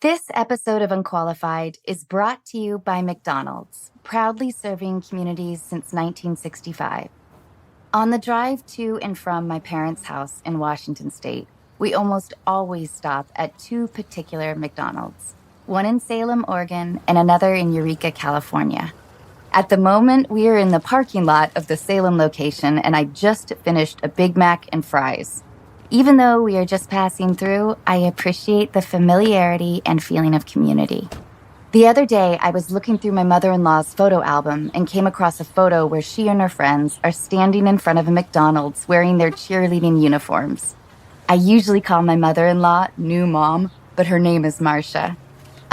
This episode of Unqualified is brought to you by McDonald's, proudly serving communities since 1965. On the drive to and from my parents' house in Washington State, we almost always stop at two particular McDonald's, one in Salem, Oregon, and another in Eureka, California. At the moment, we are in the parking lot of the Salem location, and I just finished a Big Mac and fries. Even though we are just passing through, I appreciate the familiarity and feeling of community. The other day, I was looking through my mother-in-law's photo album and came across a photo where she and her friends are standing in front of a McDonald's wearing their cheerleading uniforms. I usually call my mother-in-law New Mom, but her name is Marcia.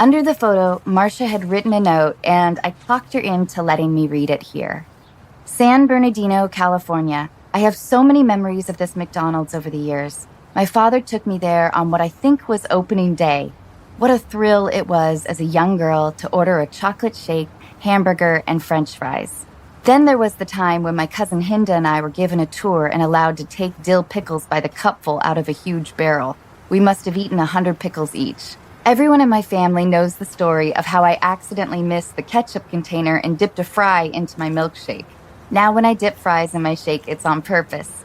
Under the photo, Marcia had written a note, and I talked her into letting me read it here. San Bernardino, California. I have so many memories of this McDonald's over the years. My father took me there on what I think was opening day. What a thrill it was as a young girl to order a chocolate shake, hamburger, and French fries. Then there was the time when my cousin Hinda and I were given a tour and allowed to take dill pickles by the cupful out of a huge barrel. We must have eaten 100 pickles each. Everyone in my family knows the story of how I accidentally missed the ketchup container and dipped a fry into my milkshake. Now when I dip fries in my shake, it's on purpose.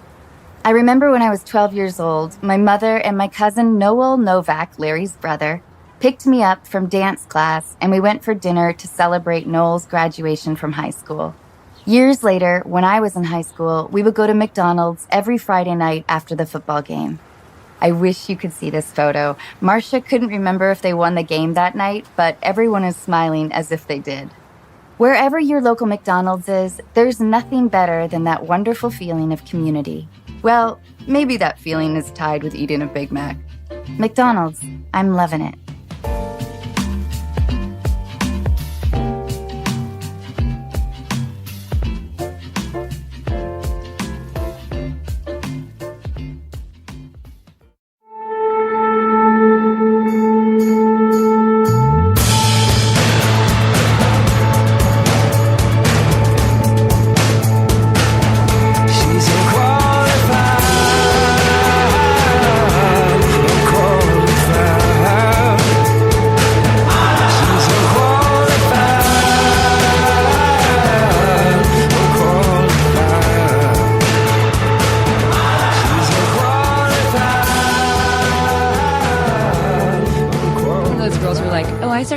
I remember when I was 12 years old, my mother and my cousin Noel Novak, Larry's brother, picked me up from dance class, and we went for dinner to celebrate Noel's graduation from high school. Years later, when I was in high school, we would go to McDonald's every Friday night after the football game. I wish you could see this photo. Marcia couldn't remember if they won the game that night, but everyone is smiling as if they did. Wherever your local McDonald's is, there's nothing better than that wonderful feeling of community. Well, maybe that feeling is tied with eating a Big Mac. McDonald's, I'm loving it.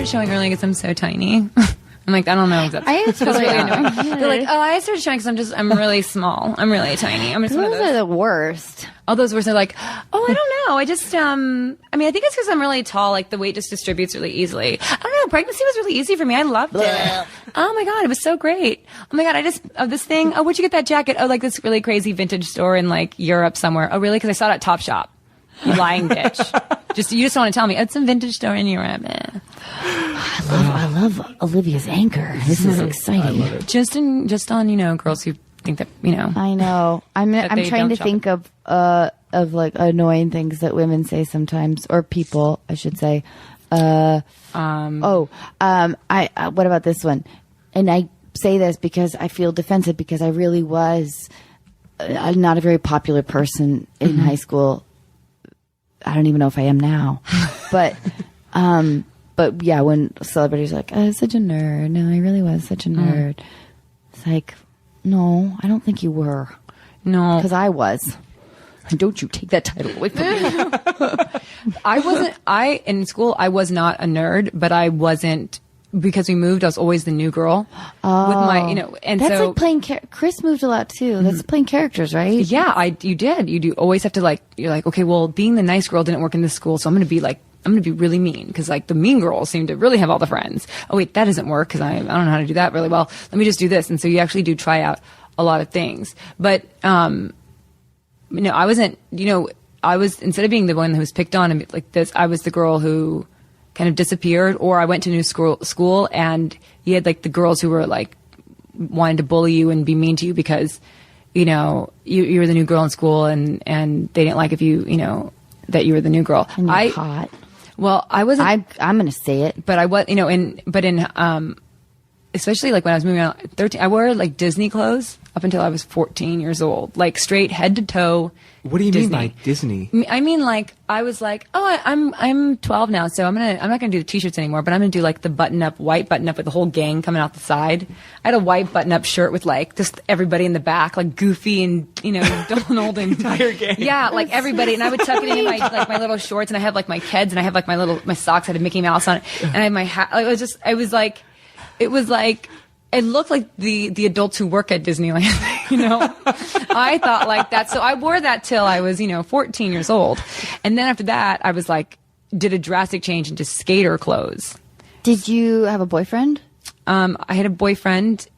Showing early because I'm so tiny. I'm like, I don't know exactly. I am totally annoying. They're like, oh, I started showing because I'm really small. I'm really tiny. I'm just one of Those those. are the worst. All those words are like, oh, I don't know. I just, I mean, I think it's because I'm really tall. Like the weight just distributes really easily. I don't know. Pregnancy was really easy for me. I loved it. Oh my God, it was so great. Oh my God, this thing. Oh, where'd you get that jacket? Oh, like this really crazy vintage store in like Europe somewhere. Oh, really? Because I saw it at Topshop. You lying bitch. You just want to tell me it's a vintage store in Europe. I love Olivia's anchor. This is exciting. Just on girls who think that I know. I'm trying to think of like annoying things that women say sometimes, or people, I should say. What about this one? And I say this because I feel defensive because I really was not a very popular person in high school. I don't even know if I am now, but yeah, when celebrities are like, oh, I was such a nerd. No, I really was such a nerd. It's like, no, I don't think you were. No. Because I was. And don't you take that title away from me. In school, I was not a nerd, but I wasn't, because we moved, I was always the new girl. Oh. With my, and that's so. like playing, Chris moved a lot too. That's playing characters, right? Yeah, you did. You do always have to you're like, okay, well, being the nice girl didn't work in this school, so I'm going to be really mean, because like the mean girls seem to really have all the friends. Oh wait, that doesn't work because I don't know how to do that really well. Let me just do this. And so you actually do try out a lot of things. But, I wasn't, I was, instead of being the one who was picked on and like this, I was the girl who kind of disappeared, or I went to new school and you had like the girls who were like wanted to bully you and be mean to you because, you were the new girl in school and they didn't like if that you were the new girl. And you're hot. Well, I wasn't. I'm going to say it, but I was, especially like when I was moving out at 13, I wore like Disney clothes up until I was 14 years old, like straight head to toe. What do you mean by Disney? I mean, like, I was like, oh, I'm 12 now, so I'm not gonna do the t-shirts anymore, but I'm gonna do like the white button up with the whole gang coming out the side. I had a white button up shirt with like just everybody in the back, like Goofy and, Donald and entire gang. Yeah, like everybody. And I would tuck it in my little shorts, and I had like my Keds, and I had like my socks had a Mickey Mouse on it, and I had my hat. It looked like the adults who work at Disneyland, I thought like that. So I wore that till I was, 14 years old. And then after that, I was like, did a drastic change into skater clothes. Did you have a boyfriend? I had a boyfriend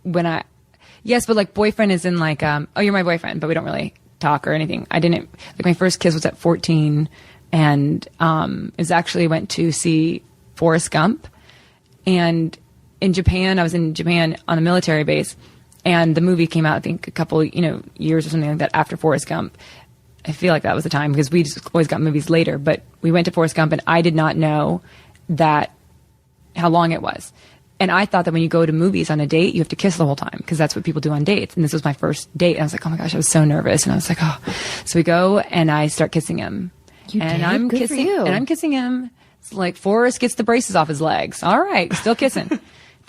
yes, but like boyfriend is in like, oh, you're my boyfriend, but we don't really talk or anything. I didn't, like my first kiss was at 14 and, went to see Forrest Gump. And in Japan, I was in Japan on a military base, and the movie came out, I think, a couple, years or something like that after Forrest Gump. I feel like that was the time because we just always got movies later. But we went to Forrest Gump, and I did not know how long it was. And I thought that when you go to movies on a date, you have to kiss the whole time because that's what people do on dates. And this was my first date. And I was like, oh my gosh, I was so nervous. And I was like, oh. So we go, and I start kissing him. I'm kissing him. It's like Forrest gets the braces off his legs. All right, still kissing.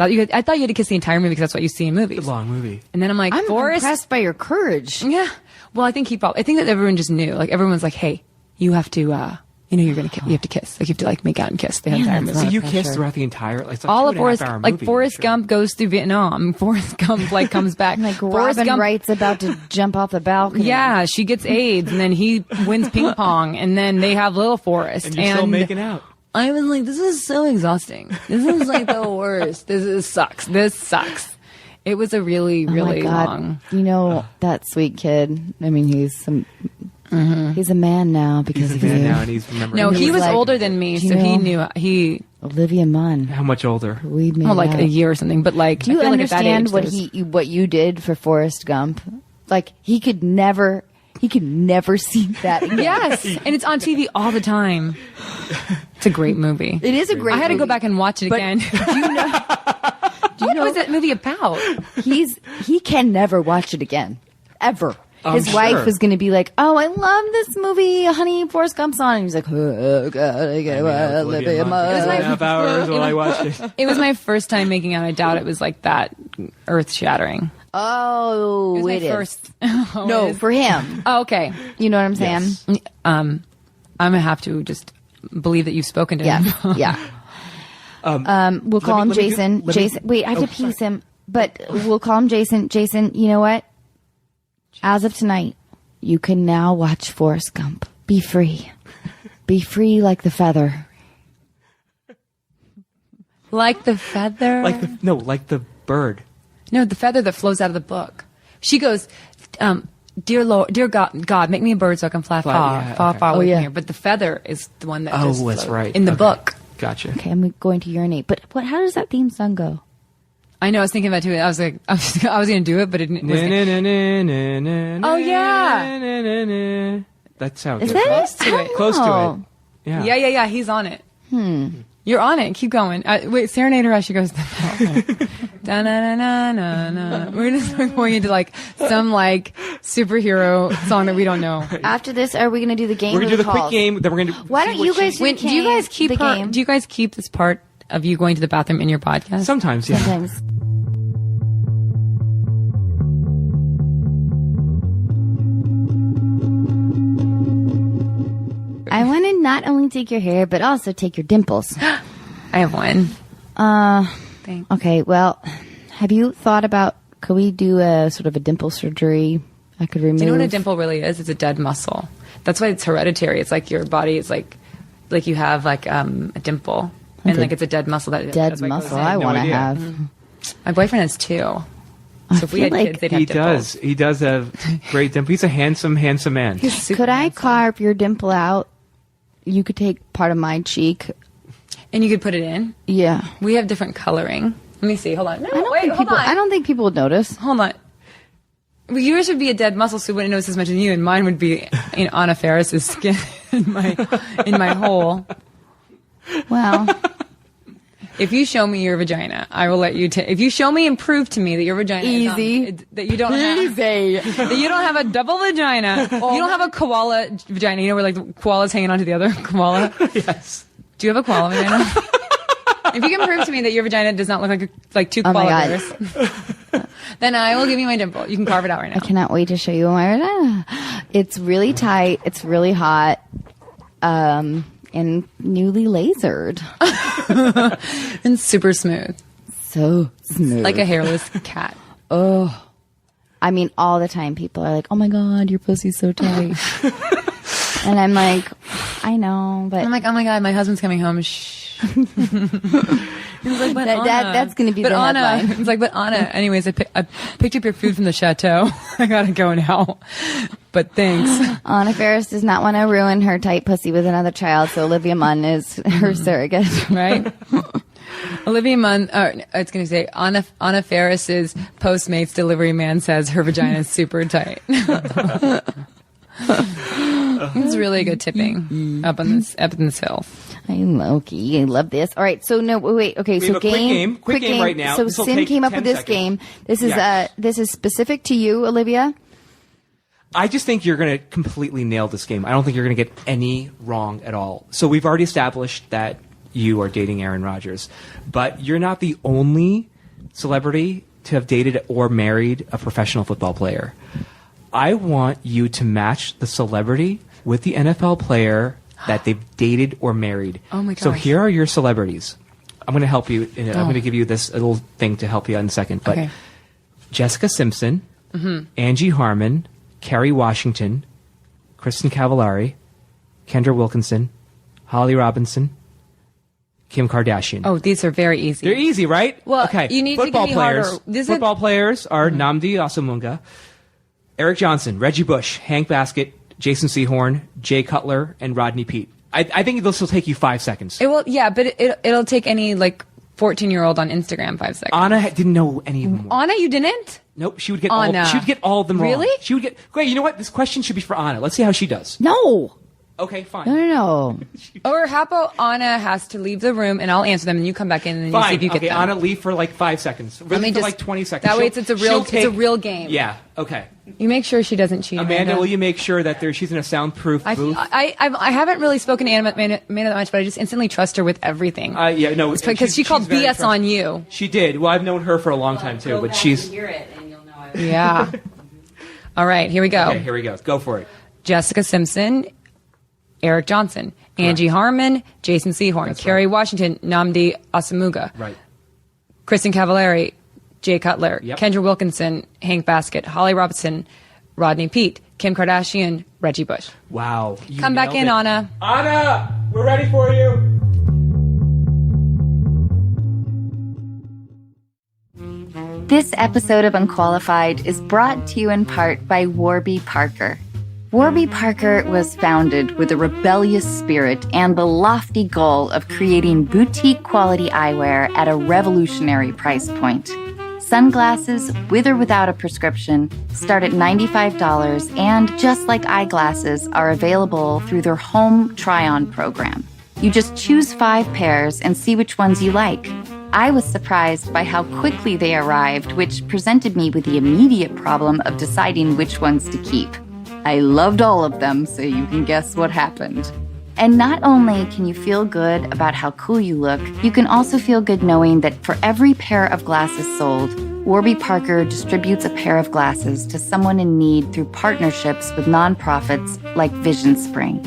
I thought you had to kiss the entire movie because that's what you see in movies. It's a long movie. And then I'm like, I'm Forrest. impressed by your courage. Yeah. Well, I think that everyone just knew. Like everyone's like, hey, you have to, you have to kiss. Like you have to like make out and kiss the entire movie. So you kissed throughout the entire, like, all of Forrest Gump goes through Vietnam. Forrest Gump like comes back. Like Robin Wright's about to jump off the balcony. Yeah, she gets AIDS, and then he wins ping pong, and then they have little Forrest. And you're still making out. I was like, this is so exhausting. This is like the worst. This sucks. It was a really, really long. That sweet kid. I mean, he's a man now because of you. Now, and he's remembering. No, he was older than me, so he knew. Olivia Munn. How much older? Like a year or something. But like, do you understand like at that age, what you did for Forrest Gump? Like he could never see that again. Yes, and it's on TV all the time. It's a great movie. It is a great movie. I had to go back and watch it again. What was that movie about? He can never watch it again. Ever. His wife was going to be like, oh, I love this movie, honey, Forrest Gump's on. And he's like, oh, God, I got to live in my... It was 2.5 hours while I watched it. It was my first time making out. I doubt it was like that earth-shattering. Oh, it is. First. No, for him. Oh, okay. You know what I'm saying? Yes. I'm going to have to just believe that you've spoken to him. Yeah. We'll call him Jason. Wait, I have to piece him, but we'll call him Jason. Jason, you know what? As of tonight, you can now watch Forrest Gump. Be free. Be free like the feather. Like the feather? Like the bird. No, the feather that flows out of the book. She goes, dear Lord, dear God, make me a bird so I can fly far away from here. But the feather is the one that just that's right. In the book. Gotcha. Okay, I'm going to urinate. But how does that theme song go? I know, I was thinking about it too. I was like, I was going to do it, but it wasn't. Oh, yeah. That's how it goes. Is that close to it. Close to it. Yeah. Yeah. He's on it. You're on it. Keep going. Wait, serenade her as she goes. Da-na-na-na-na-na. We're just going into like some like superhero song that we don't know. After this, are we going to do the game? We're going to do the quick game. Then we're going to. Why don't you guys? Do you guys keep the game? Do you guys keep this part of you going to the bathroom in your podcast? Sometimes, yeah. Sometimes. I want to not only take your hair, but also take your dimples. I have one. Thanks. Okay, well, have you thought about, could we do a sort of a dimple surgery? I could remove. Do you know what a dimple really is? It's a dead muscle. That's why it's hereditary. It's like your body is like you have like a dimple. And like it's a dead muscle. Dead muscle I want to have. Mm-hmm. My boyfriend has two. So if we had kids, they'd have dimples. He does have great dimple. He's a handsome man. Could I carve your dimple out? You could take part of my cheek. And you could put it in? Yeah. We have different coloring. Let me see. Hold on. No, I don't think people would notice. Hold on. Well, yours would be a dead muscle, so we wouldn't notice as much as you, and mine would be Anna Faris's skin in my hole. Well, If you show me your vagina, I will let you if you show me and prove to me that your vagina is that you don't have that you don't have a double vagina, you don't have a koala vagina, you know where like the koala's hanging onto the other koala? Yes. Do you have a koala vagina? If you can prove to me that your vagina does not look like two koala bears, then I will give you my dimple. You can carve it out right now. I cannot wait to show you my vagina. It's really tight. It's really hot. And newly lasered. And super smooth. So smooth. Like a hairless cat. Oh. I mean, all the time people are like, oh my God, your pussy's so tight. And I'm like, I know, but. I'm like, oh my God, my husband's coming home. Shh. He's like, but Anna. That's going to be but the Anna. headline. It's like, but Anna. Anyways, I picked up your food from the chateau. I gotta go now. But thanks. Anna Faris does not want to ruin her tight pussy with another child, so Olivia Munn is her surrogate. Right? Olivia Munn, it's going to say, Anna Faris's Postmates delivery man says her vagina is super tight. It's really good tipping up on this hill. I'm okay. I love this. All right. So no, wait. Okay. We So have a quick game right now. So This will Sim take came up with 10 this seconds. game. This is Yes. this is specific to you, Olivia. I just think you're going to completely nail this game. I don't think you're going to get any wrong at all. So we've already established that you are dating Aaron Rodgers, but you're not the only celebrity to have dated or married a professional football player. I want you to match the celebrity with the NFL player that they've dated or married. Oh my So gosh. here are your celebrities. I'm going to help you. I'm going to give you this little thing to help you out in a second. But Okay. Jessica Simpson, Angie Harmon, Kerry Washington, Kristen Cavallari, Kendra Wilkinson, Holly Robinson, Kim Kardashian. Oh, these are very easy. They're easy, right? Well, okay. you need to Football give me harder. players. Football players are Nnamdi Asomugha, Eric Johnson, Reggie Bush, Hank Baskett, Jason Sehorn, Jay Cutler, and Rodney Peete. I think this will take you 5 seconds. It will, yeah, but it'll take any like 14-year-old on Instagram 5 seconds. Anna didn't know any of them. Anna, you didn't? Nope, she would get Anna. all. She would get all of them wrong. Really? She would get. Great. You know what? This question should be for Anna. Let's see how she does. No. Okay, fine. No. Or how about Anna has to leave the room and I'll answer them and you come back in and you see Fine. if you Okay, get them. Anna, leave for like 5 seconds. Let me for just- like 20 seconds. that way She'll- it's a she'll real game. Yeah. Okay. You make sure she doesn't cheat. Amanda, will you make sure that she's in a soundproof booth? I haven't really spoken to Amanda that much, but I just instantly trust her with everything. Yeah, no, Because she called very BS on you. She did. Well, I've known her for a long time too, but she's. Hear it and you'll know I Yeah. All right, here we go. Okay, here we go. Go for it. Jessica Simpson, Eric Johnson, Angie Harmon, Jason Sehorn, That's Kerry Washington, Nnamdi Asomugha, Right. Kristen Cavallari, Jay Cutler, Yep. Kendra Wilkinson, Hank Baskett, Holly Robinson, Rodney Peete, Kim Kardashian, Reggie Bush. Wow. You Come back nailed in, it. Anna. Anna, we're ready for you. This episode of Unqualified is brought to you in part by Warby Parker. Warby Parker was founded with a rebellious spirit and the lofty goal of creating boutique quality eyewear at a revolutionary price point. Sunglasses, with or without a prescription, start at $95 and, just like eyeglasses, are available through their home try-on program. You just choose 5 pairs and see which ones you like. I was surprised by how quickly they arrived, which presented me with the immediate problem of deciding which ones to keep. I loved all of them, so you can guess what happened. And not only can you feel good about how cool you look, you can also feel good knowing that for every pair of glasses sold, Warby Parker distributes a pair of glasses to someone in need through partnerships with nonprofits like Vision Spring.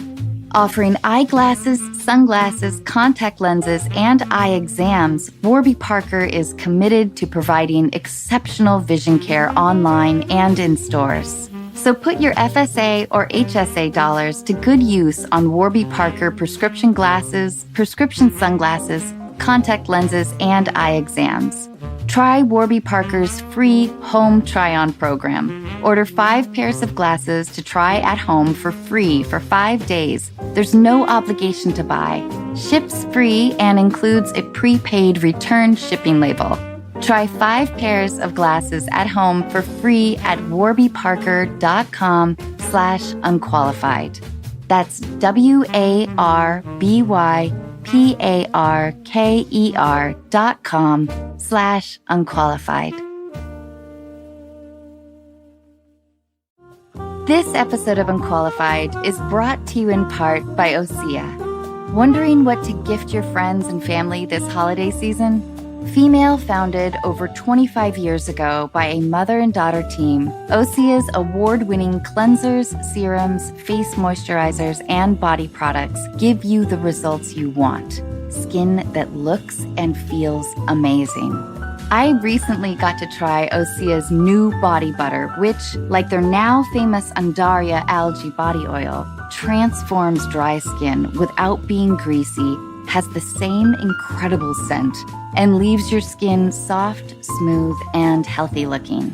Offering eyeglasses, sunglasses, contact lenses, and eye exams, Warby Parker is committed to providing exceptional vision care online and in stores. So put your FSA or HSA dollars to good use on Warby Parker prescription glasses, prescription sunglasses, contact lenses, and eye exams. Try Warby Parker's free home try-on program. Order 5 pairs of glasses to try at home for free for 5 days. There's no obligation to buy. Ships free and includes a prepaid return shipping label. Try 5 pairs of glasses at home for free at warbyparker.com/unqualified. That's WARBY parker.com/unqualified. This episode of Unqualified is brought to you in part by Osea. Wondering what to gift your friends and family this holiday season? Female founded over 25 years ago by a mother and daughter team, Osea's award-winning cleansers, serums, face moisturizers, and body products give you the results you want. Skin that looks and feels amazing. I recently got to try Osea's new body butter, which, like their now famous Undaria algae body oil, transforms dry skin without being greasy, has the same incredible scent, and leaves your skin soft, smooth, and healthy looking.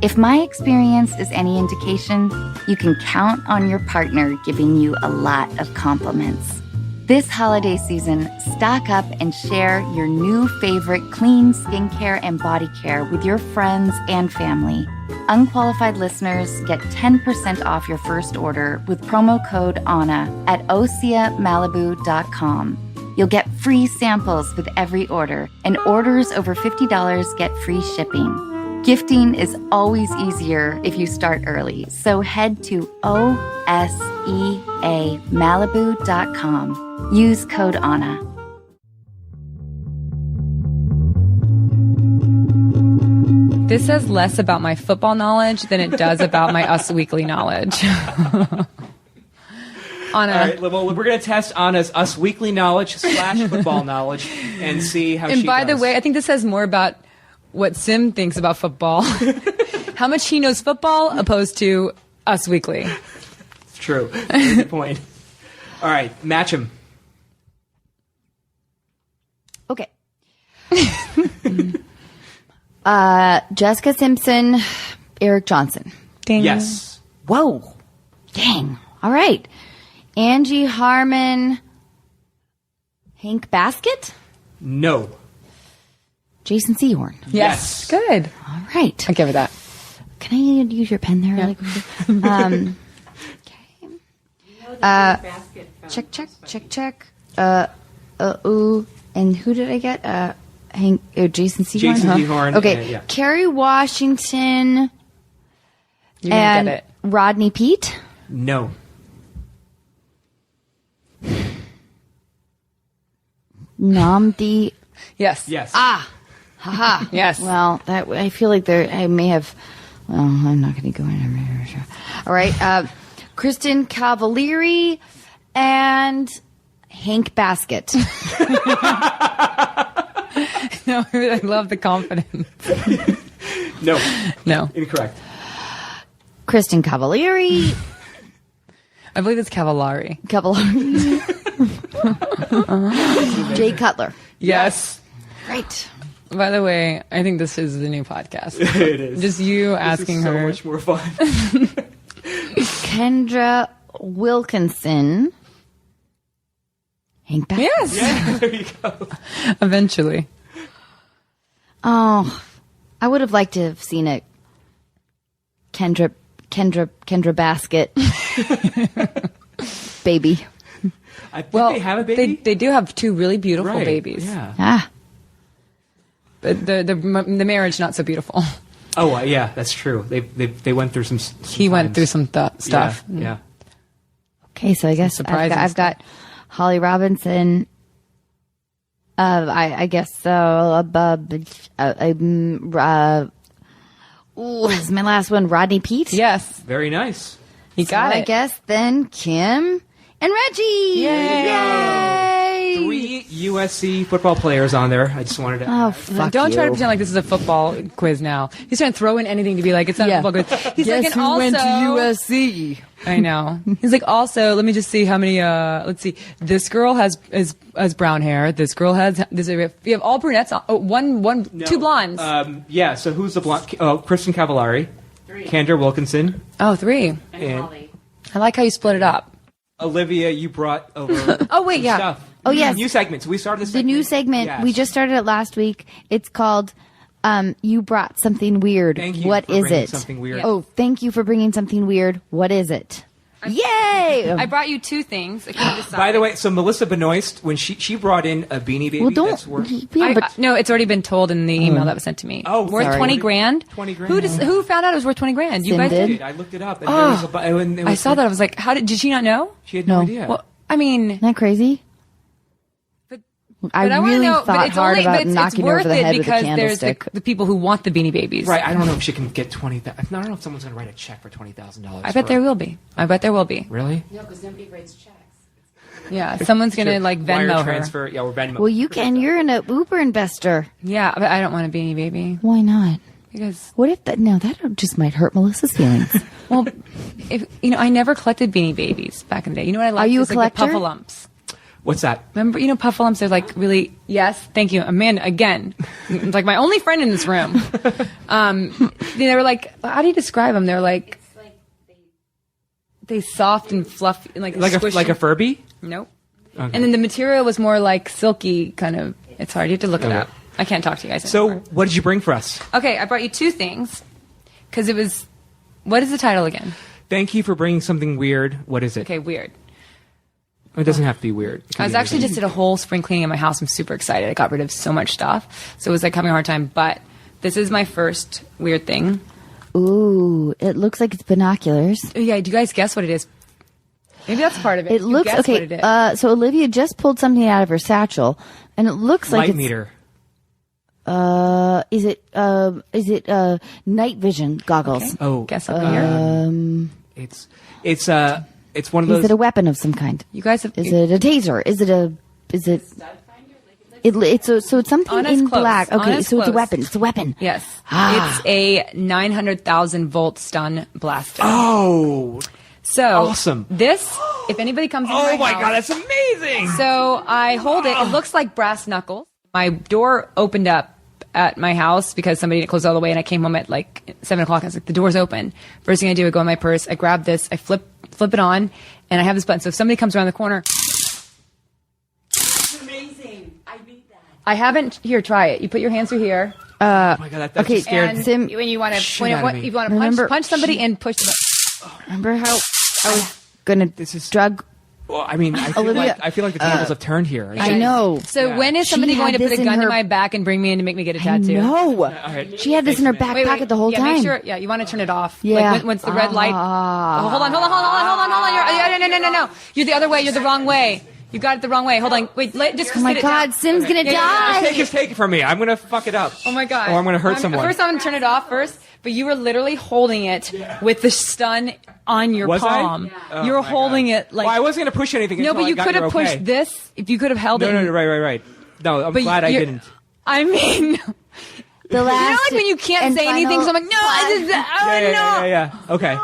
If my experience is any indication, you can count on your partner giving you a lot of compliments. This holiday season, stock up and share your new favorite clean skincare and body care with your friends and family. Unqualified listeners get 10% off your first order with promo code ANNA at OseaMalibu.com. You'll get free samples with every order, and orders over $50 get free shipping. Gifting is always easier if you start early, so head to OSEAMalibu.com. Use code ANNA. This says less about my football knowledge than it does about my Us Weekly knowledge. Anna. All right, well, we're going to test Anna's Us Weekly knowledge / football knowledge and see how she does. And by the way, I think this says more about what Sim thinks about football. How much he knows football opposed to Us Weekly. It's true. Good point. All right, match him. Okay. Jessica Simpson, Eric Johnson. Ding. Yes. Whoa. Dang. All right. Angie Harmon, Hank Baskett, No. Jason Sehorn. Yes. Good. All right. I'll give her that. Can I use your pen there? Yeah. Okay. Check. And who did I get? Jason Sehorn. Jason Sehorn, Okay. yeah. Kerry Washington You and didn't get it. Rodney Peete. No. Namdi. Yes. Yes. Haha. Yes. Well, that I feel like I may have. Well, I'm not going to go in. All right. Kristen Cavalieri and Hank Baskett. No, I love the confidence. No. No. Incorrect. Kristen Cavalieri. I believe it's Cavallari. Cavalieri. Jay Cutler. Yes. Right. By the way, I think this is the new podcast. It is. Just you asking This is so her. much more fun. Kendra Wilkinson. Hank Baskett. Yes. Yeah, there you go. Eventually. Oh, I would have liked to have seen it. Kendra Baskett. Baby. I think Well, they have a baby. They do have two really beautiful Right, babies. Yeah. Ah. But the marriage not so beautiful. Oh, yeah, that's true. They went through some He went times. through some stuff. Yeah. Okay, so I guess surprising I've got Holly Robinson. I guess so. This is my last one. Rodney Peete. Yes. Very nice. He got I it. guess then Kim and Reggie. Yay! 3 USC football players on there. I just wanted to. Oh, fuck Don't try to you. pretend like this is a football quiz now. He's trying to throw in anything to be like, it's not Yeah. a football quiz. He's Guess like, and who also, went to USC? I know. He's like, also, let me just see how many, let's see. This girl has brown hair. This girl has, you have all brunettes. No. Two blondes. Yeah. So who's the blonde? Oh, Kristen Cavallari, Kendra Wilkinson, oh, 3. and I like how you split it up. Olivia. You brought over. Oh, wait, some yeah. Stuff. Oh, yes. New segments. We started this. The new segment. Yes. We just started it last week. It's called You Brought Something Weird. Thank you What for is bringing it? something weird. Oh, thank you for bringing something weird. What is it? Yay! I brought you 2 things. I couldn't decide. By the way, so Melissa Benoist, when she brought in a Beanie Baby, well, don't. that's worth Yeah, but no, it's already been told in the email that was sent to me. Oh, worth sorry. 20 grand. 20 grand. Who found out it was worth 20 grand? You Sim guys did. did. I looked it up. And there was and it was I saw that. I was like, how did she not know? She had no No. idea. Well, I mean, isn't that crazy? But I wanna really know, but thought it's hard only, but about it's knocking worth over the it head with a because there's candlestick. the people who want the Beanie Babies. Right, I don't know if she can get $20,000. I don't know if someone's going to write a check for $20,000. I bet there will be. I bet there will be. Really? No, because nobody writes checks. Yeah, someone's gonna Sure. like Wire Venmo her. transfer. Yeah, we're Venmo. Well, you can. You're an Uber investor. Yeah, but I don't want a Beanie Baby Why not? because What if that? No, that just might hurt Melissa's feelings. well, if I never collected Beanie Babies back in the day. You know what I like? Are you a Is, like, the collector? Puffalumps. What's that? Remember, Puffalumps are like really, yes, thank you. Amanda, again, it's like my only friend in this room. They were like, how do you describe them? They're like, they soft and fluffy, and like squishy. Like a Furby? Nope. Okay. And then the material was more like silky kind of, it's hard. You have to look it Okay. up. I can't talk to you guys So, anymore. what did you bring for us? Okay, I brought you 2 things because it was, what is the title again? Thank you for bringing something weird. What is it? Okay, weird. It doesn't have to be weird. It can I was be actually anything. just did a whole spring cleaning in my house. I'm super excited. I got rid of so much stuff. So it was like having a hard time. But this is my first weird thing. Ooh, it looks like it's binoculars. Oh, yeah, do you guys guess what it is? Maybe that's part of it. It You looks guess okay. What it is. So Olivia just pulled something out of her satchel, and it looks like Light it's. meter. Is it night vision goggles? Okay. Oh, Guess what here? It's one of Is those. it a weapon of some kind? You guys have. Is it a taser? Is it? It's something Honest in close. black. Okay, Honest so it's a close. weapon. It's a weapon. Yes. Ah. It's a 900,000 volt stun blaster. Oh, So awesome. This, if anybody comes in oh my house, God, that's amazing. So I hold it. It looks like brass knuckles. My door opened up at my house because somebody didn't close all the way, and I came home at like 7 o'clock. I was like, the door's open. First thing I do, I go in my purse, I grab this, I flip it on, and I have this button. So if somebody comes around the corner, It's amazing. I beat that. I haven't. Here, try it. You put your hands through here. oh my God, that okay, just scared And me. Sim- when you want Shit out of to, me. you want to Remember- punch somebody and push the Remember how I was gonna This is- drug? Well, I mean, I feel, Olivia- I feel like the tables have turned here. I know. So Yeah. when is She somebody had going to put this a in gun to her- my back and bring me in to make me get a I tattoo? know. right. She had this in her back Wait, pocket the whole yeah, time. Make sure. Yeah, you want to turn it off. Yeah. Like, once the red light. Ah. Oh, hold on. No. You're the other way. You're the wrong way. You got it the wrong way. Hold on. Wait. Just Oh my sit it God, down. Sim's gonna die. Take it from me. I'm gonna fuck it up. Oh my God. Or I'm gonna hurt someone. First, I'm gonna turn it off first. But you were literally holding it with the stun on your Was palm. I? Oh you were my holding God. it like. Well, I wasn't gonna push anything. no, until but I you got could your have okay. pushed this if you could have held it. No, right. No, I'm But glad I you're- didn't. I mean, The last. you know, like when you can't and say anything, so I'm like, no, Yeah. Okay.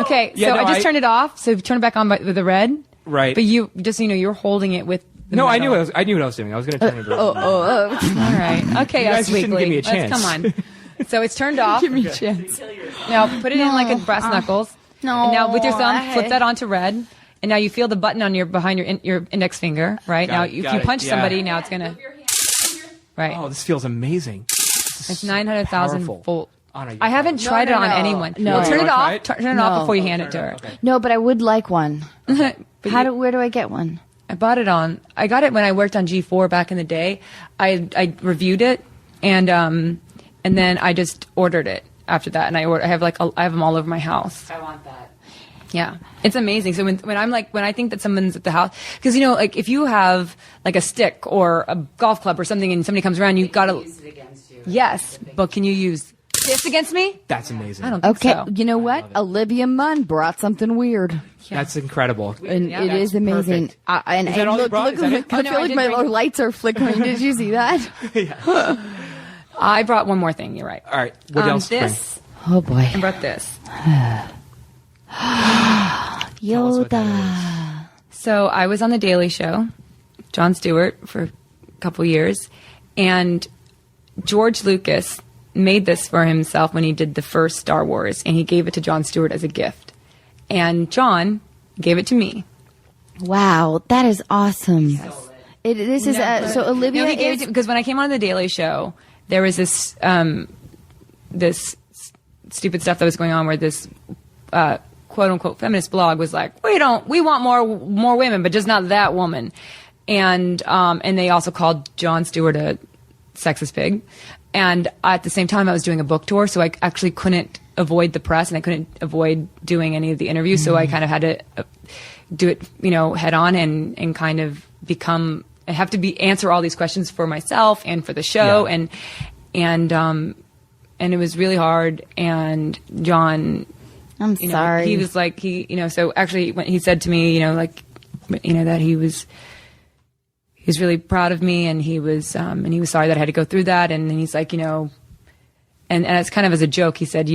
Okay, Yeah, so no, I just I- turned it off. So turn it back on with the red. Right. But you just you're holding it with. The No, I metal. knew I knew what I was doing. I was gonna turn it. All right. Okay, You guys Us just didn't Weekly. give me a Let's- chance. Come on. So it's turned off. Give me a chance. Now put it in like a brass knuckles. No. And now with your thumb, flip that onto red. And now you feel the button on behind your index finger, right? Got Now it, if got you it, punch yeah. somebody, now it's gonna. Right. Oh, this feels amazing. It's 900,000 powerful. volt. Anna, I haven't tried it on no. anyone. No. Turn You it wanna try off. it? Turn it No. off before you hand it to her. Okay. No, but I would like one. But Where do I get one? I bought it on. I got it when I worked on G4 back in the day. I reviewed it and then I just ordered it after that. And I have them all over my house. I want that. Yeah, it's amazing. So when I think that someone's at the house, because like if you have like a stick or a golf club or something, and somebody comes around, you gotta. Use it against you. Yes, but can you use this against me? That's amazing. I don't think Okay, so. you know what? Olivia Munn brought something weird, That's incrable. and Yeah, it that's is amazing. perfect. And Is that all you look, brought? look, Is that look, it? I Oh, no, feel I like did my bring- lights are flickering. Did you see that? I brought one more thing. You're right. All right. What else? This. Oh boy, I brought this. Tell us what that Yoda. So I was on the Daily Show, Jon Stewart, for a couple years, and George Lucas made this for himself when he did the first Star Wars, and he gave it to Jon Stewart as a gift. And Jon gave it to me. Wow, that is awesome. This is so Olivia No, he gave is it to, because when I came on the Daily Show, there was this stupid stuff that was going on where this quote unquote feminist blog was like, we want more women, but just not that woman. And they also called Jon Stewart a sexist pig. And at the same time, I was doing a book tour, so I actually couldn't avoid the press, and I couldn't avoid doing any of the interviews. So I kind of had to do it, head on and kind of I have to answer all these questions for myself and for the show. Yeah. And it was really hard. And John, I'm sorry. He was like, so actually when he said to me, that he was really proud of me, and he was sorry that I had to go through that. And then he's like, and it's kind of as a joke, he said,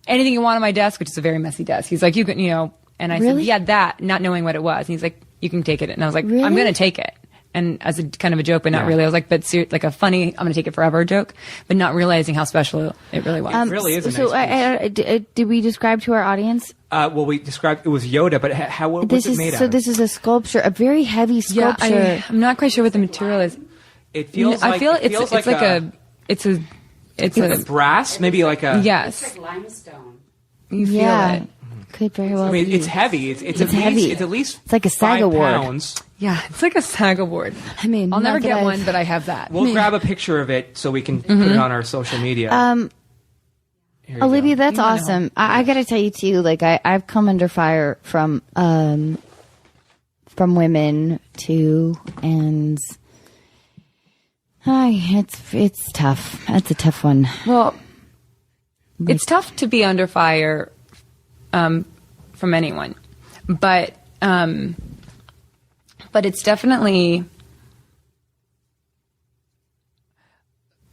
anything you want on my desk, which is a very messy desk. He's like, you can, and I Really? said, yeah, that, not knowing what it was. And he's like, you can take it. And I was like, Really? I'm going to take it. And as a kind of a joke, but not really. I was like, like a funny, I'm going to take it forever joke, but not realizing how special it really was. It really is a nice piece. Did we describe to our audience? Well, we described it was Yoda, but what was it made out of? This is a sculpture, a very heavy sculpture. Yeah, I'm not quite sure what the material is. It feels I like feel it feels it's like a brass, maybe like a yes. It's like limestone. You feel Yeah. it. Could very well I mean, be. it's heavy. It's at heavy. least it's at least It's like a SAG 5 award. pounds. Yeah, it's like a SAG award. I mean, I'll not never that get I've- one, but I have that. We'll grab a picture of it so we can put it on our social media. Here you Olivia, go. that's awesome. I got to tell you too. Like I've come under fire from women too, and it's tough. That's a tough one. Well, it's tough to be under fire from anyone, but it's definitely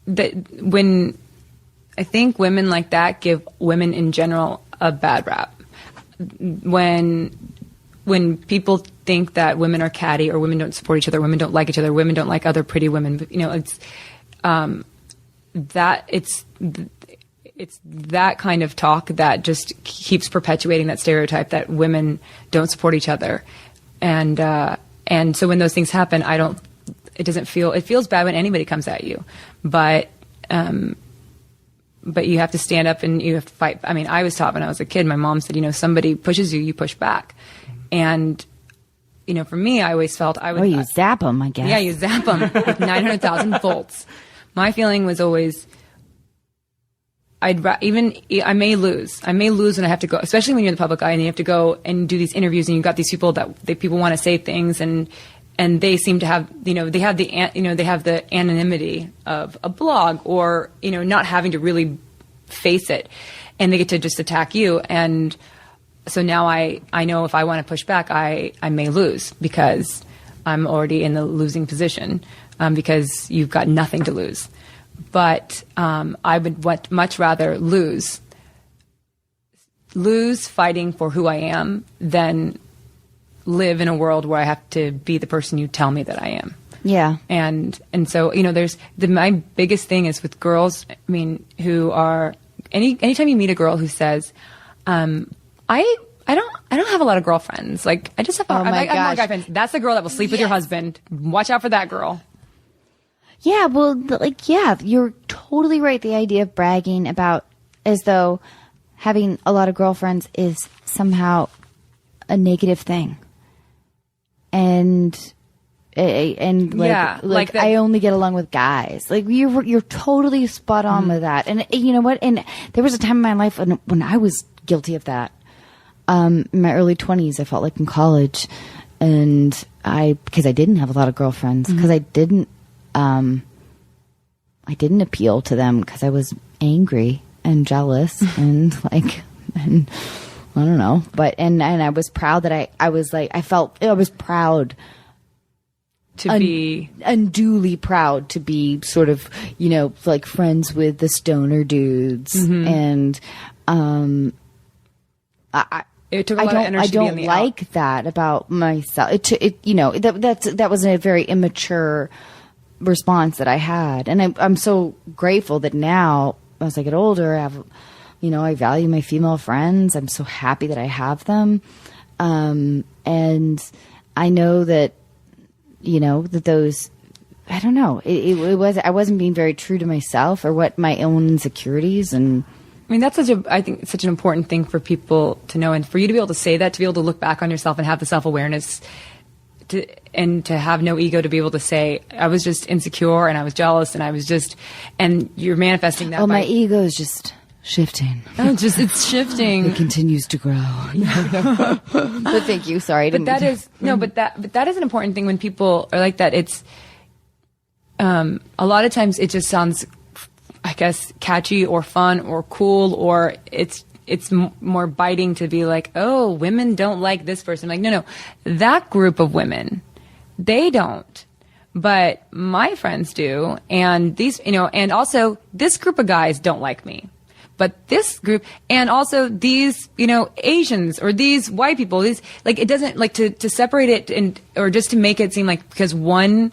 that when I think women like that give women in general a bad rap. When people think that women are catty or women don't support each other, women don't like each other, women don't like other pretty women, but, it's that kind of talk that just keeps perpetuating that stereotype that women don't support each other. And so when those things happen, it feels bad when anybody comes at you, but you have to stand up and you have to fight. I mean, I was taught when I was a kid, my mom said, somebody pushes you, you push back. And, for me, I always felt I would. Oh, you zap them, I guess. Yeah, you zap them with 900,000 volts. My feeling was always, I may lose. I may lose when I have to go, especially when you're in the public eye and you have to go and do these interviews and you've got these people people want to say things and they seem to have, they have the anonymity of a blog or, not having to really face it, and they get to just attack you. And so now I know if I want to push back, I may lose because I'm already in the losing position, because you've got nothing to lose. But I would much rather lose fighting for who I am than live in a world where I have to be the person you tell me that I am. Yeah. And so, there's my biggest thing is with girls, I mean, who are anytime you meet a girl who says, I don't have a lot of girlfriends. Like I just have I have more guy friends. That's the girl that will sleep with your husband. Watch out for that girl. Yeah, well, you're totally right. The idea of bragging about as though having a lot of girlfriends is somehow a negative thing. And like that. I only get along with guys. Like you're totally spot on with that. And you know what? And there was a time in my life when I was guilty of that. In my early 20s, I felt like in college, and because I didn't have a lot of girlfriends, because I didn't appeal to them because I was angry and jealous and and I don't know, but and I was proud that I was proud to be unduly proud to be sort of, like friends with the stoner dudes. And, it took a lot of energy to be on the like that about myself. That was a very immature response that I had. And I'm so grateful that now as I get older, I value my female friends. I'm so happy that I have them. And I know that, that those, I don't know, I wasn't being very true to myself or what my own insecurities and I mean, that's I think it's such an important thing for people to know, and for you to be able to say that, to be able to look back on yourself and have the self-awareness and to have no ego, to be able to say, I was just insecure and I was jealous and you're manifesting that. Oh, my ego is just shifting. It's shifting. It continues to grow. But thank you. Sorry. But that is an important thing when people are like that. It's, a lot of times it just sounds, I guess, catchy or fun or cool, or it's more biting to be like, oh, women don't like this person. Like, no, that group of women, they don't, but my friends do. And these, and also this group of guys don't like me, but this group, and also these, Asians or these white people, these, like, it doesn't, like, to separate it or just to make it seem like because one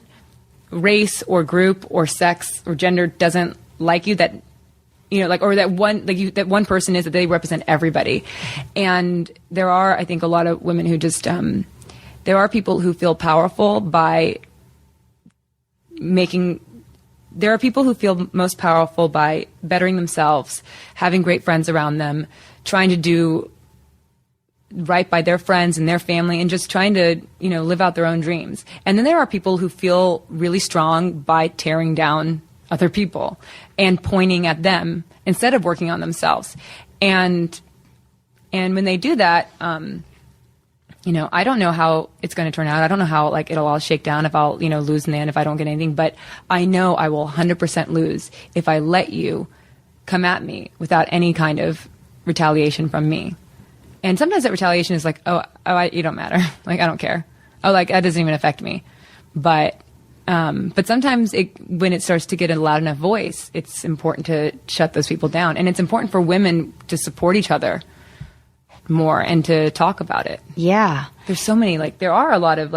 race or group or sex or gender doesn't like you, that, or that one person is, that they represent everybody. And there are, I think, a lot of women who just, there are people who feel powerful by there are people who feel most powerful by bettering themselves, having great friends around them, trying to do right by their friends and their family, and just trying to, live out their own dreams. And then there are people who feel really strong by tearing down other people and pointing at them instead of working on themselves. And when they do that, I don't know how it's going to turn out. I don't know how, like, it'll all shake down, if I'll, lose in the end, if I don't get anything, but I know I will 100% lose if I let you come at me without any kind of retaliation from me. And sometimes that retaliation is like, you don't matter. Like, I don't care. Oh, like, that doesn't even affect me. But sometimes when it starts to get a loud enough voice, it's important to shut those people down. And it's important for women to support each other more and to talk about it. Yeah. There's so many, like, there are a lot of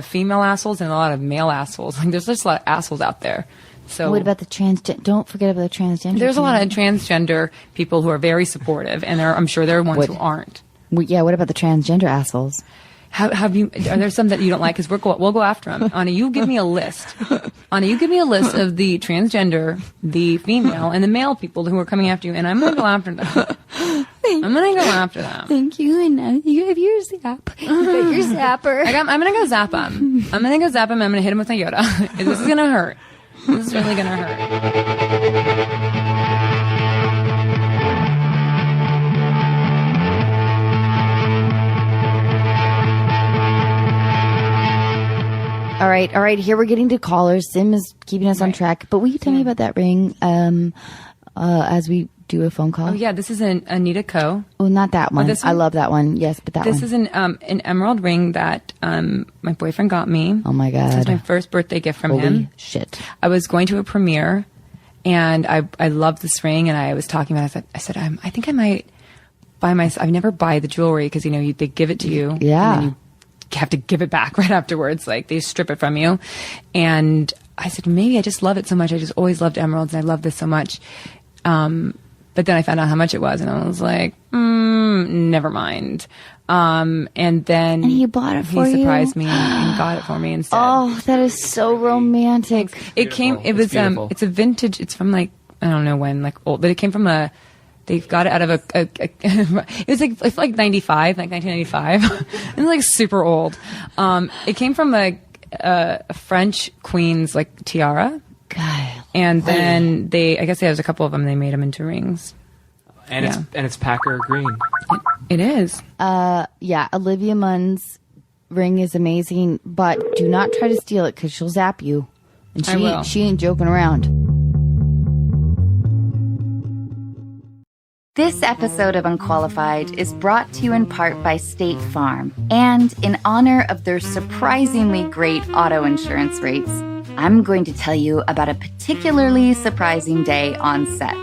female assholes and a lot of male assholes. Like, there's just a lot of assholes out there. So what about the transgender? Don't forget about the transgender. There's a lot of transgender people who are very supportive, and I'm sure there are ones who aren't. Yeah, what about the transgender assholes? Are there some that you don't like? Because we'll go after them. Anna, you give me a list. Anna, you give me a list of the transgender, the female, and the male people who are coming after you, and I'm going to go after them. I'm going to go after them. Thank you, and you have your zap. You got your zapper. I'm going to go zap them. I'm going to go zap them. I'm going to hit them with my Yoda. This is going to hurt. This is really going to hurt. All right. Here we're getting to callers. Sim is keeping us on track. But will you tell me about that ring as we do a phone call? Oh, yeah. This is an Anita Co. Oh, not that one. I love that one. Yes, but that one. This is an emerald ring that my boyfriend got me. Oh, my God. This is my first birthday gift from him. Holy shit. I was going to a premiere, and I loved this ring, and I was talking about it. I said, I think I might buy I never buy the jewelry because, they give it to you. Yeah. And then you have to give it back right afterwards. Like, they strip it from you. And I said, maybe I just love it so much. I just always loved emeralds, and I love this so much. But then I found out how much it was, and I was like, never mind. And then he bought it for you? He surprised me and got it for me instead. Oh, that is so romantic. It's a vintage. It's from, like, I don't know when, like, old, but it came from they got it out of it's like 95, like 1995. It's like super old. It came from a French queen's, like, tiara. God. And then I guess there's a couple of them, they made them into rings. And it's Packer green. It is. Yeah, Olivia Munn's ring is amazing, but do not try to steal it because she'll zap you. And she ain't joking around. This episode of Unqualified is brought to you in part by State Farm. And in honor of their surprisingly great auto insurance rates, I'm going to tell you about a particularly surprising day on set.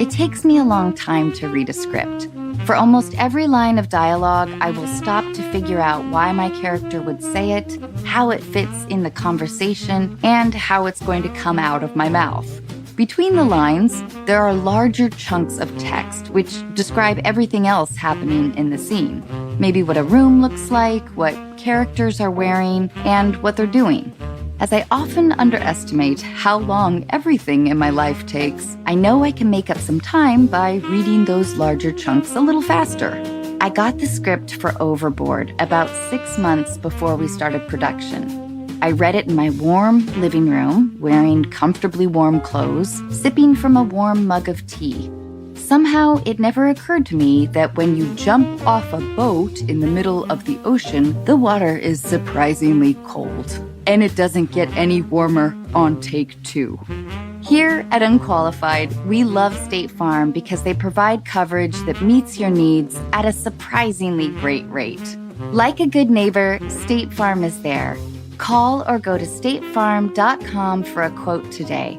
It takes me a long time to read a script. For almost every line of dialogue, I will stop to figure out why my character would say it, how it fits in the conversation, and how it's going to come out of my mouth. Between the lines, there are larger chunks of text which describe everything else happening in the scene. Maybe what a room looks like, what characters are wearing, and what they're doing. As I often underestimate how long everything in my life takes, I know I can make up some time by reading those larger chunks a little faster. I got the script for Overboard about 6 months before we started production. I read it in my warm living room, wearing comfortably warm clothes, sipping from a warm mug of tea. Somehow, it never occurred to me that when you jump off a boat in the middle of the ocean, the water is surprisingly cold. And it doesn't get any warmer on take 2. Here at Unqualified, we love State Farm because they provide coverage that meets your needs at a surprisingly great rate. Like a good neighbor, State Farm is there. Call or go to statefarm.com for a quote today.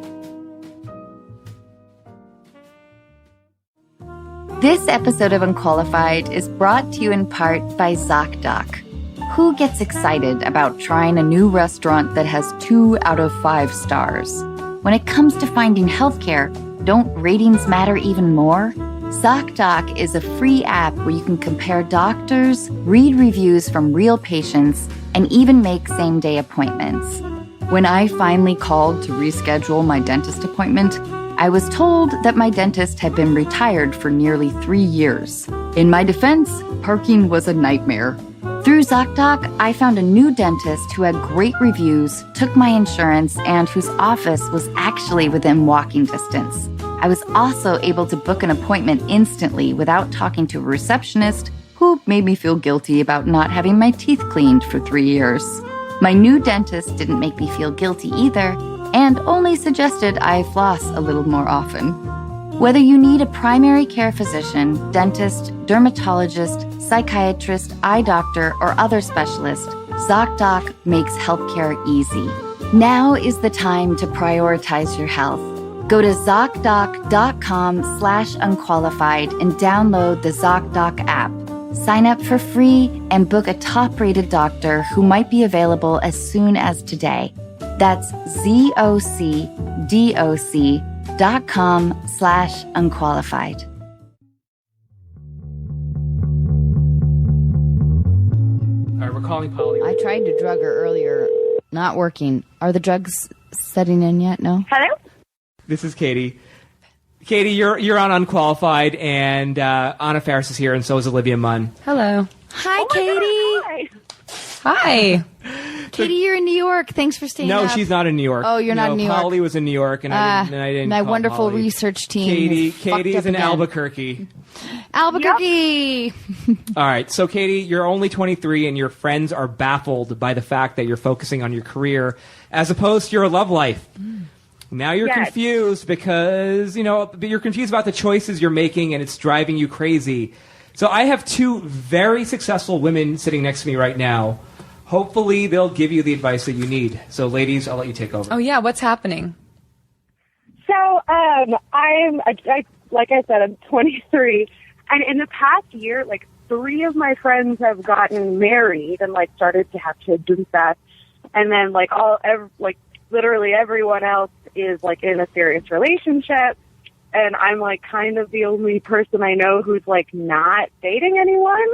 This episode of Unqualified is brought to you in part by ZocDoc. Who gets excited about trying a new restaurant that has 2 out of 5 stars? When it comes to finding healthcare, don't ratings matter even more? ZocDoc is a free app where you can compare doctors, read reviews from real patients, and even make same-day appointments. When I finally called to reschedule my dentist appointment, I was told that my dentist had been retired for nearly 3 years. In my defense, parking was a nightmare. Through ZocDoc, I found a new dentist who had great reviews, took my insurance, and whose office was actually within walking distance. I was also able to book an appointment instantly without talking to a receptionist who made me feel guilty about not having my teeth cleaned for 3 years. My new dentist didn't make me feel guilty either, and only suggested I floss a little more often. Whether you need a primary care physician, dentist, dermatologist, psychiatrist, eye doctor, or other specialist, ZocDoc makes healthcare easy. Now is the time to prioritize your health. Go to ZocDoc.com/unqualified and download the ZocDoc app. Sign up for free and book a top-rated doctor who might be available as soon as today. That's ZocDoc.com/unqualified. All right, we're calling Polly. I tried to drug her earlier. Not working. Are the drugs setting in yet? No? Hello? This is Katie. Katie, you're on Unqualified, and Anna Faris is here, and so is Olivia Munn. Hello. Hi, Katie. Hi. Katie, you're in New York. Thanks for staying No, up. she's not in New York. Oh, you're not in New York. Polly was in New York, and I didn't. My call wonderful Polly. research team. Katie is in Albuquerque. Albuquerque. All right, so Katie, you're only 23, and your friends are baffled by the fact that you're focusing on your career as opposed to your love life. Now you're confused because, you're confused about the choices you're making, and it's driving you crazy. So I have 2 very successful women sitting next to me right now. Hopefully they'll give you the advice that you need. So ladies, I'll let you take over. Oh, yeah. What's happening? So, like I said, I'm 23. And in the past year, 3 of my friends have gotten married and, started to have kids and stuff. And then, literally everyone else is, in a serious relationship. And I'm, kind of the only person I know who's, not dating anyone.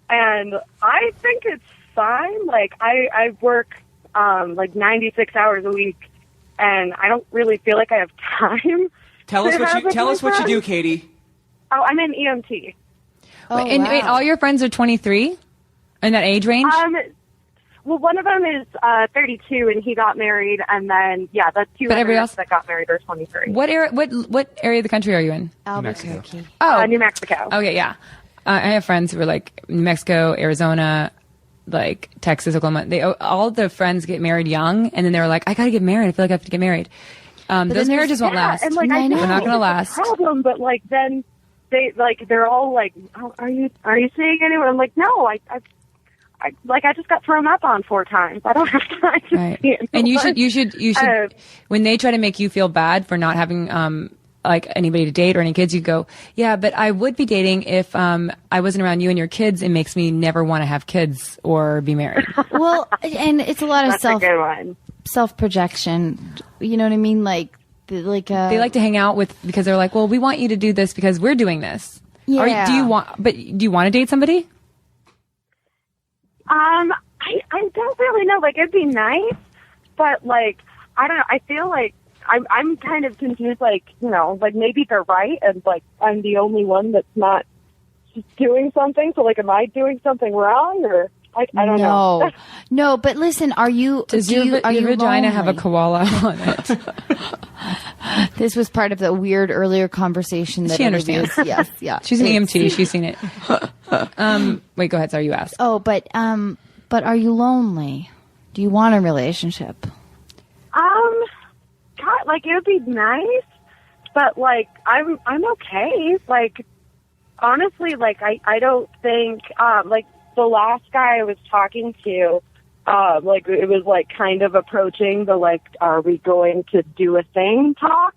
And I think it's fine. I work, 96 hours a week, and I don't really feel like I have time. Tell us what you do, Katie. Oh, I'm an EMT. Oh, Wait, all your friends are 23? In that age range? Well, one of them is 32, and he got married, and then, the 2 others that got married are 23. What area of the country are you in? Albuquerque. Oh, New Mexico. Okay, yeah. I have friends who are New Mexico, Arizona, Texas, Oklahoma. All the friends get married young, and then they're like, I gotta get married. I feel like I have to get married. Those marriages won't last. And, they're not going to last. Problem, but then they're all oh, are you seeing anyone? I'm like, no, I just got thrown up on 4 times. I don't have time to Right. see it. And you should when they try to make you feel bad for not having anybody to date or any kids, you go, yeah, but I would be dating if I wasn't around you and your kids. It makes me never want to have kids or be married. Well, and it's a lot of That's a good one. self-projection. You know what I mean? They like to hang out with because they're like, well, we want you to do this because we're doing this. Yeah. Do you want to date somebody? I don't really know. It'd be nice, but like, I don't know. I feel like I'm kind of confused. Like, like maybe they're right, and like I'm the only one that's not doing something. So like, am I doing something wrong, or like I don't know. No, but listen, are you? Does your vagina have a koala on it? This was part of the weird earlier conversation that She understands. Yes, yeah. She's an EMT. She's seen it. Wait, go ahead. Sorry, you asked. Oh, but are you lonely? Do you want a relationship? God, like it would be nice, but like I'm okay. Like honestly, like I don't think like the last guy I was talking to, like it was like kind of approaching the like, are we going to do a thing talk?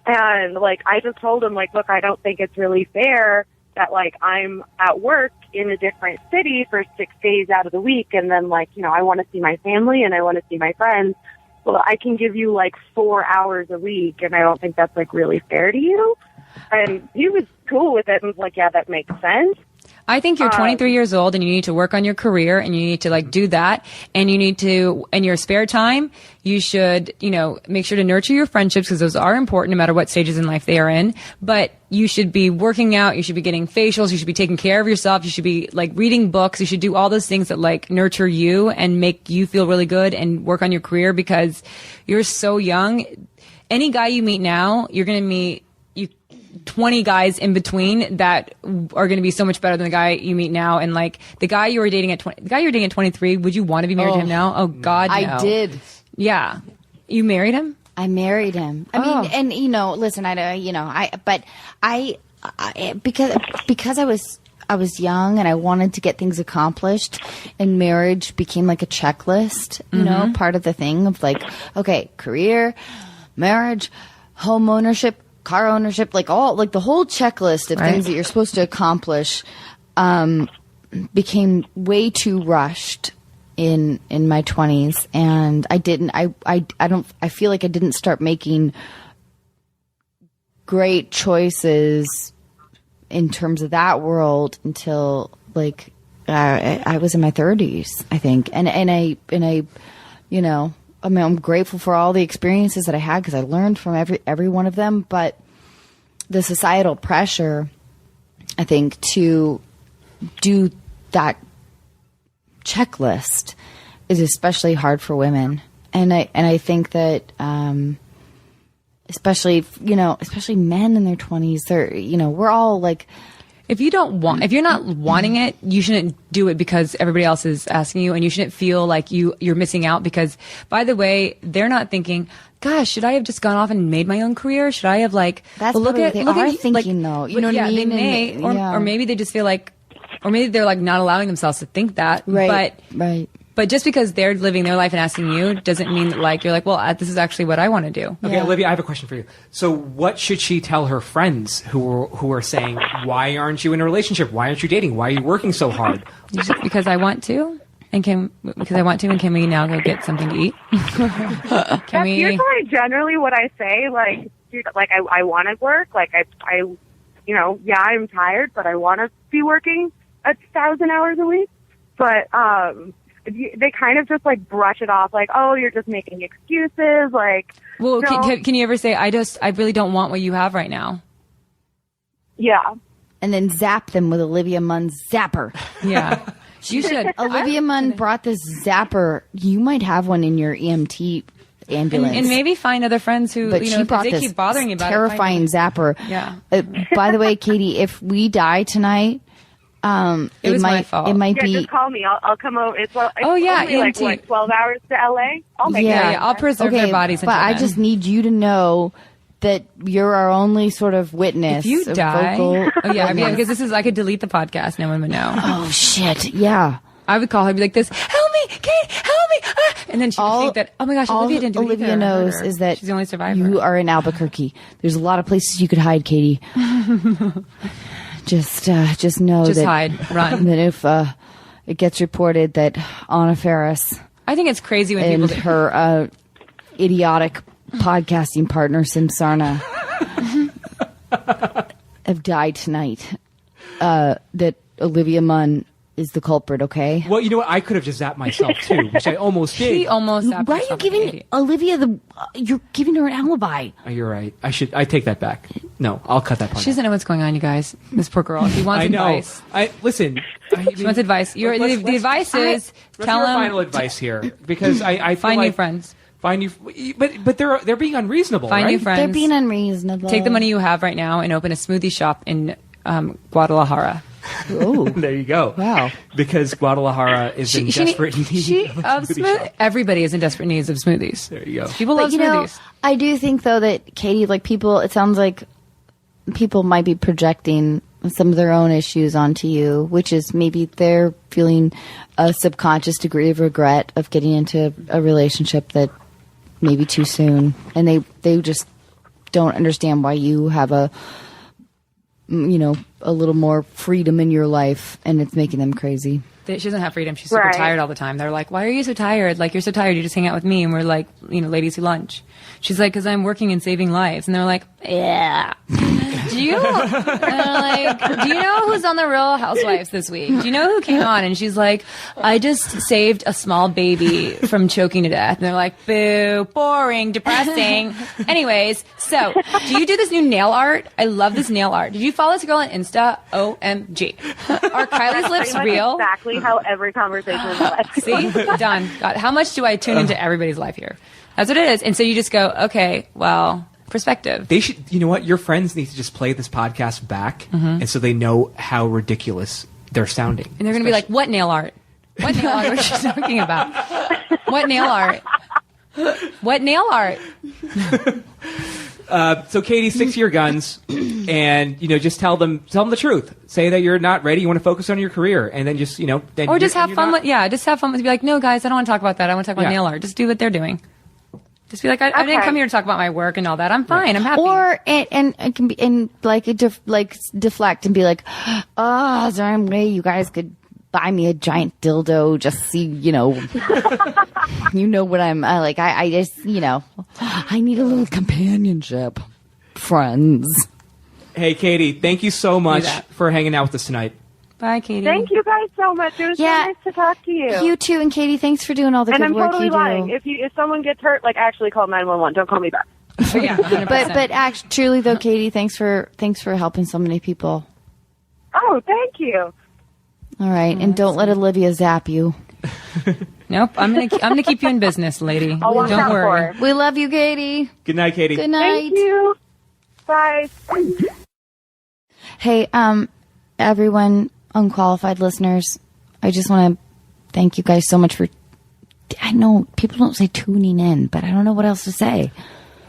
And like I just told him like, look, I don't think it's really fair that like I'm at work in a different city for 6 days out of the week, and then like I want to see my family and I want to see my friends. Well, I can give you like 4 hours a week, and I don't think that's like really fair to you. And he was cool with it and was like, yeah, that makes sense. I think you're 23 years old and you need to work on your career and you need to like do that. And you need to, in your spare time, you should, make sure to nurture your friendships because those are important no matter what stages in life they are in. But you should be working out. You should be getting facials. You should be taking care of yourself. You should be like reading books. You should do all those things that like nurture you and make you feel really good and work on your career because you're so young. Any guy you meet now, you're going to meet 20 guys in between that are going to be so much better than the guy you meet now. And like the guy you were dating at 23, would you want to be married to him now? Oh God, no. I did. Yeah. You married him? I married him. I mean, and listen, because I was young and I wanted to get things accomplished, and marriage became like a checklist, part of the thing of like, okay, career, marriage, home ownership, car ownership, like the whole checklist of things that you're supposed to accomplish, became way too rushed in my 20s. And I feel like I didn't start making great choices in terms of that world until like, I was in my 30s, I think. And I mean, I'm grateful for all the experiences that I had because I learned from every one of them. But the societal pressure, I think, to do that checklist is especially hard for women. And I think that, especially men in their 20s, they're, we're all like, if you're not wanting it, you shouldn't do it because everybody else is asking you, and you shouldn't feel like you're missing out because, by the way, they're not thinking, gosh, should I have just gone off and made my own career? Should I have like, that's well, what they are thinking though. You know what I mean? They may, or maybe they just feel like, or maybe they're like not allowing themselves to think that. Right. But just because they're living their life and asking you doesn't mean that like you're like, well, this is actually what I want to do. Okay, Olivia, I have a question for you. So what should she tell her friends who are saying, why aren't you in a relationship? Why aren't you dating? Why are you working so hard? Because I want to. And can we now go get something to eat? That's usually generally what I say. Like, dude, like I want to work. Like I, I'm tired, but I want to be working 1,000 hours a week. But they kind of just like brush it off, like, oh, you're just making excuses. Like, well, can you ever say, I really don't want what you have right now? Yeah. And then zap them with Olivia Munn's zapper. Yeah. You should. Olivia Munn brought this zapper. You might have one in your EMT ambulance. And maybe find other friends who, but she brought they this keep bothering you about terrifying zapper. Yeah. By the way, Katie, if we die tonight, it was my fault. It might be. Just call me. I'll come over. It's only like what, 12 hours to LA. I'll make it. Yeah, I'll preserve their bodies. But I just need you to know that you're our only sort of witness. If you die, because this is, I could delete the podcast. No one would know. Oh shit! Yeah, I would call her and be like this. Help me, Kate! Help me! Ah! And then she would think that, oh my gosh, Olivia didn't do it either. Olivia knows is that she's the only survivor. You are in Albuquerque. There's a lot of places you could hide, Katie. Just know that. Just hide, run. That if it gets reported that Anna Faris, I think it's crazy when and people her idiotic podcasting partner Simsarna have died tonight. That Olivia Munn is the culprit, okay? Well, you know what? I could have just zapped myself too, which I almost did. He almost. Why are you giving Olivia you're giving her an alibi? Oh, you're right. I take that back. No, I'll cut that part. She doesn't know what's going on, you guys. This poor girl. She wants I know. advice. Listen. She wants advice. The advice is tell him him. Final advice here, because I feel Find like new friends. Find new, but they're being unreasonable. Find right? new friends. They're being unreasonable. Take the money you have right now and open a smoothie shop in Guadalajara. Oh, There you go. Wow. Because Guadalajara is in desperate need of a smoothie shop. Everybody is in desperate needs of smoothies. There you go. People but love you know, smoothies. I do think though that Katie, like people, it sounds like people might be projecting some of their own issues onto you, which is maybe they're feeling a subconscious degree of regret of getting into a relationship that maybe too soon, and they just don't understand why you have a little more freedom in your life, and it's making them crazy. She doesn't have freedom. She's super Right. tired all the time. They're like, why are you so tired? Like, you're so tired. You just hang out with me. And we're like, ladies who lunch. She's like, because I'm working and saving lives. And they're like, yeah. Do you know who's on the Real Housewives this week? Do you know who came on? And she's like, I just saved a small baby from choking to death. And they're like, boo, boring, depressing. Anyways, so do you do this new nail art? I love this nail art. Did you follow this girl on Insta? OMG. Are Kylie's lips Pretty much real? exactly how every conversation is like. See? Done. God, how much do I tune into everybody's life here? That's what it is. And so you just go, okay, well, perspective. They should. You know what? Your friends need to just play this podcast back, and so they know how ridiculous they're sounding. And they're going to be like, what nail art? What nail art was she talking about? What nail art? What nail art? So Katie, stick to your guns, and just tell them the truth. Say that you're not ready. You want to focus on your career, and then just then Or just you're- have you're fun not- with, just have fun with, be like, no guys, I don't want to talk about that. I want to talk about Yeah. nail art. Just do what they're doing. Just be like, I didn't Okay. come here to talk about my work and all that. I'm fine. I'm happy. Or and it can be and like it deflect and be like, oh, is there any way you guys could buy me a giant dildo? Just see, you know what I just I need a little companionship, friends. Hey, Katie, thank you so much that. for hanging out with us tonight. Bye, Katie. Thank you guys so much. It was Yeah. so nice to talk to you. You too, and Katie, thanks for doing all the and good I'm work totally you do. lying. If someone gets hurt, actually call 911. Don't call me back. Oh, yeah, 100%. But actually, truly though, Katie, thanks for helping so many people. Oh, thank you. All right, and don't let Olivia zap you. Nope. I'm gonna keep you in business, lady. I'll watch Don't out worry. for her. We love you, Katie. Good night, Katie. Good night. Thank you. Bye. Hey, everyone, unqualified listeners, I just want to thank you guys so much for. I know people don't say tuning in, but I don't know what else to say.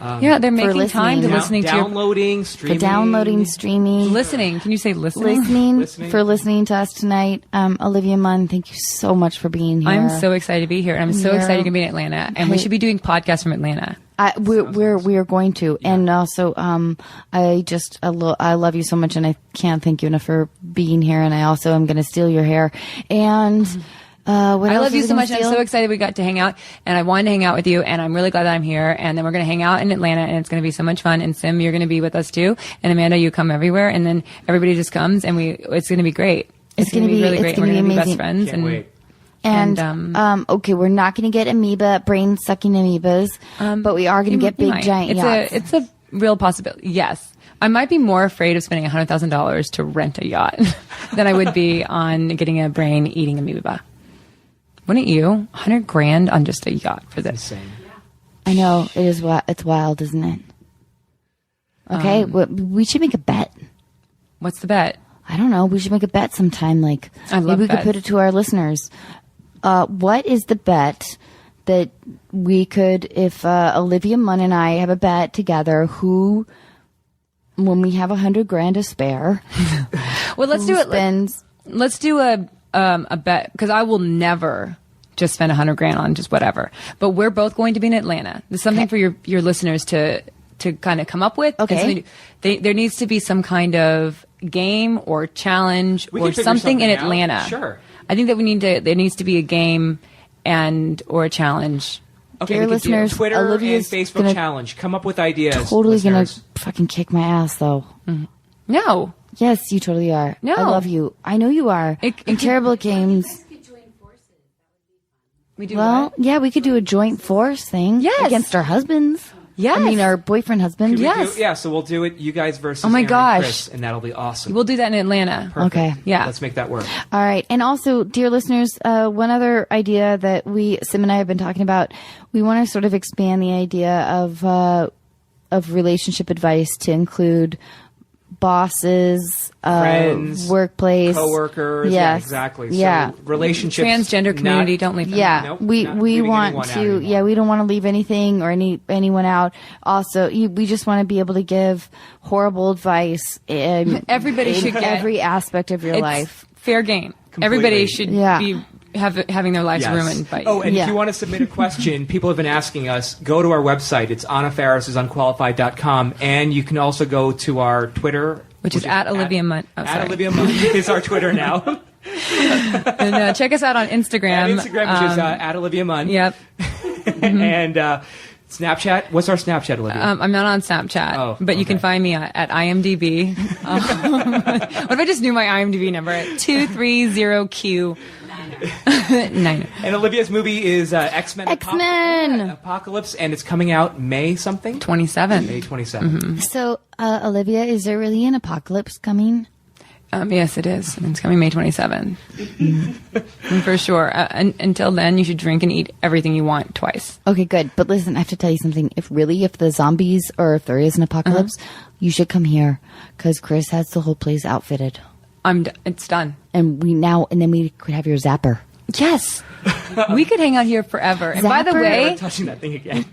Yeah, they're making time to listening. listening to your Downloading, For streaming. downloading, streaming, listening. Can you say listening? listening to us tonight. Olivia Munn, thank you so much for being here. I'm so excited to be here, and I'm so Yeah. excited to be in Atlanta. And we should be doing podcasts from Atlanta. We are going to, and also I love you so much, and I can't thank you enough for being here. And I also am going to steal your hair. And what I else love was you I so gonna much. And I'm steal? so excited we got to hang out, and I wanted to hang out with you, and I'm really glad that I'm here. And then we're going to hang out in Atlanta, and it's going to be so much fun. And Sim, you're going to be with us too. And Amanda, you come everywhere, and then everybody just comes, and it's going to It's be great. It's going to gonna be really be- great. it's We're gonna going be to be amazing. best friends. Can't wait. And okay, we're not going to get brain sucking amoebas, but we are going to get you big might. giant yachts. It's a real possibility. Yes. I might be more afraid of spending $100,000 to rent a yacht than I would be on getting a brain eating amoeba. Wouldn't you? $100,000 on just a yacht for this. Insane. I know it is. It's wild, isn't it? Okay, we should make a bet. What's the bet? I don't know. We should make a bet sometime. I love maybe we could bets. put it to our listeners. What is the bet that we could, if Olivia Munn and I have a bet together, who, when we have $100,000 to spare, Well, let's who do it. spends? Let's do a bet, because I will never just spend $100,000 on just whatever. But we're both going to be in Atlanta. There's something for your listeners to kind of come up with. Okay. There needs to be some kind of game or challenge We or can figure something in something out. Atlanta. Sure. I think that there needs to be a game or a challenge. Okay, Dear we could do listeners, Twitter Olivia's and Facebook gonna challenge. Come up with ideas. Totally listeners. gonna fucking kick my ass, though. No. Yes, you totally are. No. I love you. I know you are. And terrible at games. We do Well, yeah, we could do a joint force thing. Yes. Against our husbands. Yes. I mean, our boyfriend husband. Could we Yes. do- yeah, so we'll do it, you guys versus Oh my Aaron and gosh. Chris, and that'll be awesome. We'll do that in Atlanta. Perfect. Okay. Yeah. Let's make that work. All right. And also, dear listeners, one other idea that Sim and I have been talking about, we want to sort of expand the idea of relationship advice to include bosses, Friends, workplace, coworkers. Yeah, Yes. exactly. Yeah. So relationships. Transgender community, don't leave them. Yeah, Nope, we not leaving want anyone out to. anymore. Yeah, we don't want to leave anything or anyone out. Also, we just want to be able to give horrible advice. Everybody in should get- every aspect of your It's life. fair game. Completely. Everybody should Yeah. be having their lives Yes. ruined by you. Oh, and Yeah. if you want to submit a question, people have been asking us, go to our website. It's AnnaFarisIsUnqualified.com. And you can also go to our Twitter. Which is at Olivia Munn. Oh, At sorry. Olivia Munn is our Twitter now. And check us out on Instagram. At Instagram, which is at Olivia Munn. Yep. And Snapchat. What's our Snapchat, Olivia? I'm not on Snapchat, Oh, but you can okay. find me at IMDb. What if I just knew my IMDb number at 230Q9? And Olivia's movie is X-Men. X-Men. Apocalypse, and it's coming out May something? 27. May 27th. So, Olivia, is there really an apocalypse coming? Yes, it is. It's coming May 27. For sure. Until then, you should drink and eat everything you want twice. Okay, good. But listen, I have to tell you something. If the zombies or if there is an apocalypse, you should come here because Chris has the whole place outfitted. It's done. And then we could have your zapper. Yes. We could hang out here forever. And by the Zapper. way, Never touching that thing again.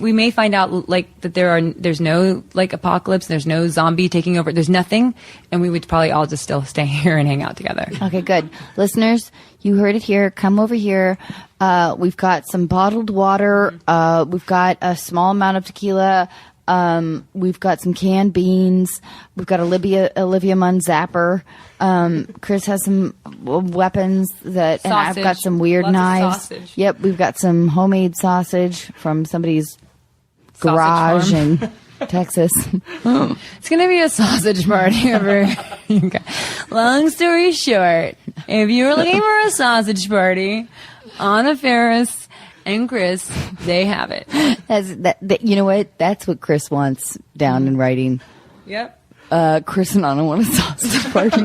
we may find out like that there's no like apocalypse, there's no zombie taking over, there's nothing, and we would probably all just still stay here and hang out together. Okay, good. Listeners, you heard it here. Come over here. We've got some bottled water. We've got a small amount of tequila. We've got some canned beans. We've got Olivia Munn zapper. Chris has some weapons and I've got Sausage. some weird Lots of knives. sausage. Yep, we've got some homemade sausage from somebody's garage farm. in Texas. It's gonna be a sausage party over. Okay. Long story short, if you're looking for a sausage party, Anna Faris and Chris, they have it. You know what? That's what Chris wants down in writing. Yep. Chris and Anna want a sausage party.